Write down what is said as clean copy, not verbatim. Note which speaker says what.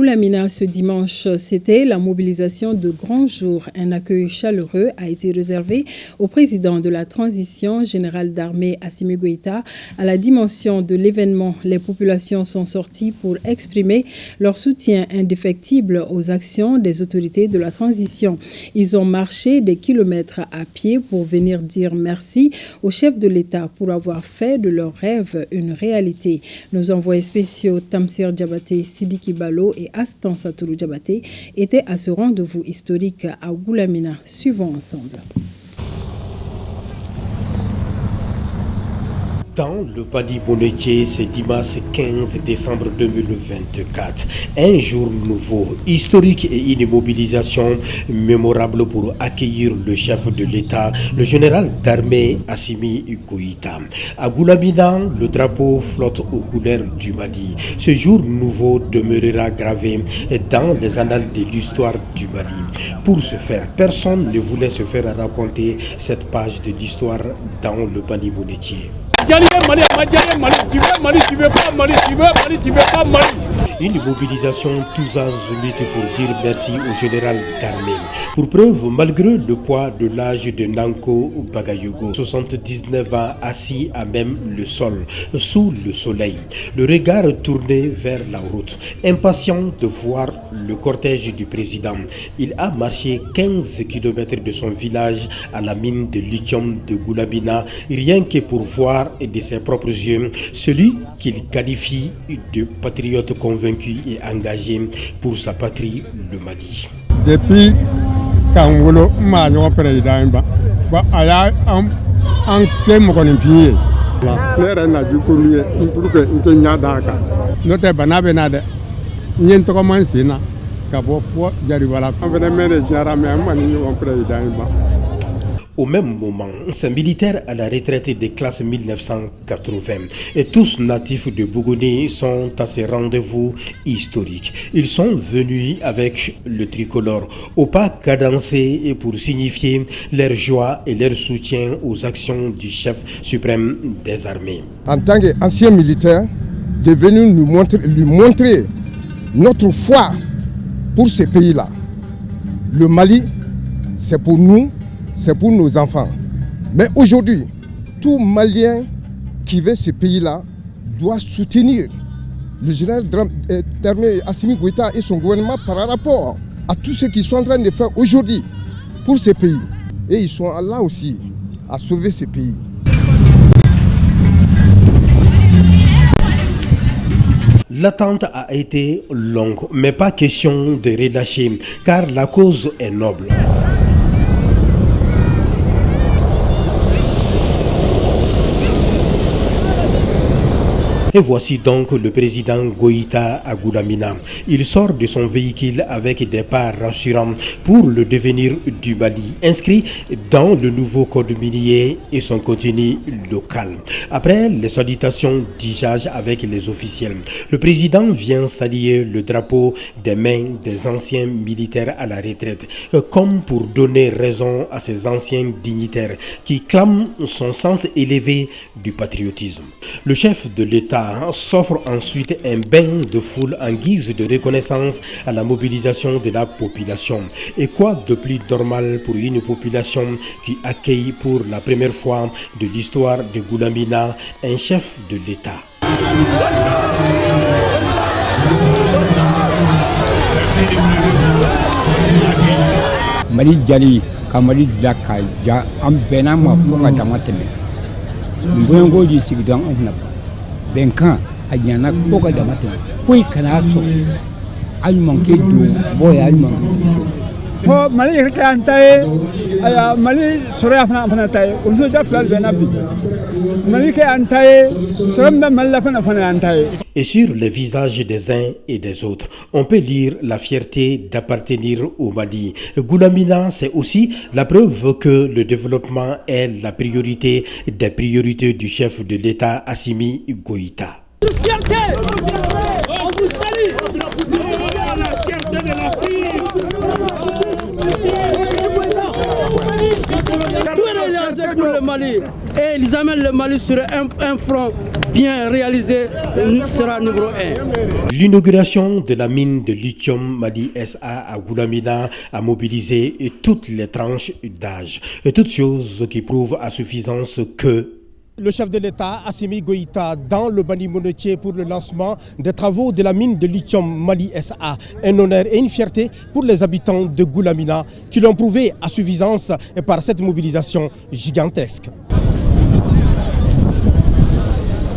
Speaker 1: Goulamina, ce dimanche, c'était la mobilisation de grands jours. Un accueil chaleureux a été réservé au président de la transition, général d'armée Assimi Goïta. À la dimension de l'événement, les populations sont sorties pour exprimer leur soutien indéfectible aux actions des autorités de la transition. Ils ont marché des kilomètres à pied pour venir dire merci au chef de l'État pour avoir fait de leurs rêves une réalité. Nos envoyés spéciaux Tamsir Diabaté, Sidiki Balo et Astan Satourou Diabaté étaient à ce rendez-vous historique à Goulamina. Suivons ensemble.
Speaker 2: Dans le Bani Monetier, c'est dimanche 15 décembre 2024. Un jour nouveau, historique et une mobilisation mémorable pour accueillir le chef de l'État, le général d'armée Assimi Goïta. À Goulamina, le drapeau flotte aux couleurs du Mali. Ce jour nouveau demeurera gravé dans les annales de l'histoire du Mali. Pour ce faire, personne ne voulait se faire raconter cette page de l'histoire dans le Bani Monetier. Une mobilisation tous azimuts pour dire merci au général d'armée. Pour preuve, malgré le poids de l'âge de Nanko Bagayoko, 79 ans assis à même le sol, sous le soleil, le regard tourné vers la route, impatient de voir le cortège du président. Il a marché 15 km de son village à la mine de lithium de Goulamina, rien que pour voir de ses propres yeux celui qu'il qualifie de patriote convaincu et engagé pour sa patrie, le Mali.
Speaker 3: Depuis Kangolo Mayo président aya en kem ko nimpiye la na du ko ni pour que ntenya daka note banabe na de nyento ko mansina ka bo fo jari wala en fait mene nyara me amani ni président.
Speaker 2: Au même moment, ces militaires à la retraite des classes 1980 et tous natifs de Bougouni sont à ces rendez-vous historiques. Ils sont venus avec le tricolore au pas cadencé et pour signifier leur joie et leur soutien aux actions du chef suprême des armées.
Speaker 4: En tant qu'ancien militaire, de venir lui montrer notre foi pour ces pays-là. Le Mali, c'est pour nous. C'est pour nos enfants. Mais aujourd'hui, tout Malien qui veut ce pays-là doit soutenir le général d'armée Assimi Goïta et son gouvernement par rapport à tout ce qu'ils sont en train de faire aujourd'hui pour ce pays. Et ils sont là aussi à sauver ce pays.
Speaker 2: L'attente a été longue, mais pas question de relâcher, car la cause est noble. Et voici donc le président Goïta à Goulamina. Il sort de son véhicule avec des pas rassurants pour le devenir du Mali, inscrit dans le nouveau code minier et son contenu local. Après les salutations d'usage avec les officiels, le président vient saluer le drapeau des mains des anciens militaires à la retraite, comme pour donner raison à ces anciens dignitaires qui clament son sens élevé du patriotisme. Le chef de l'État s'offre ensuite un bain de foule en guise de reconnaissance à la mobilisation de la population. Et quoi de plus normal pour une population qui accueille pour la première fois de l'histoire de Goulamina un chef de l'État.
Speaker 5: Mali Jali, Kamali Daka, Ambenama, Poka Damateme. Ngogo di Sigdan of Benkan, Ayana, Poka Damateme. Pui Canaso, I monkey do, boy, I monkey.
Speaker 3: For Mali Kantai, Mali Surafana Panatai, Unso Jafal Benabi. Malika Antai, Suramba Malafana Antai.
Speaker 2: Et sur les visages des uns et des autres, on peut lire la fierté d'appartenir au Mali. Goulamina, c'est aussi la preuve que le développement est la priorité des priorités du chef de l'État Assimi Goïta.
Speaker 6: Fierté, on vous salue. La fierté de l'Afrique. Tous les pour le Mali et ils amènent le Mali sur un front
Speaker 7: bien réalisé sera numéro 1.
Speaker 2: L'inauguration de la mine de lithium Mali SA à Goulamina a mobilisé toutes les tranches d'âge. Toutes choses qui prouvent à suffisance que
Speaker 8: le chef de l'État, Assimi Goïta, dans le Bani Monotier pour le lancement des travaux de la mine de lithium Mali SA. Un honneur et une fierté pour les habitants de Goulamina qui l'ont prouvé à suffisance par cette mobilisation gigantesque.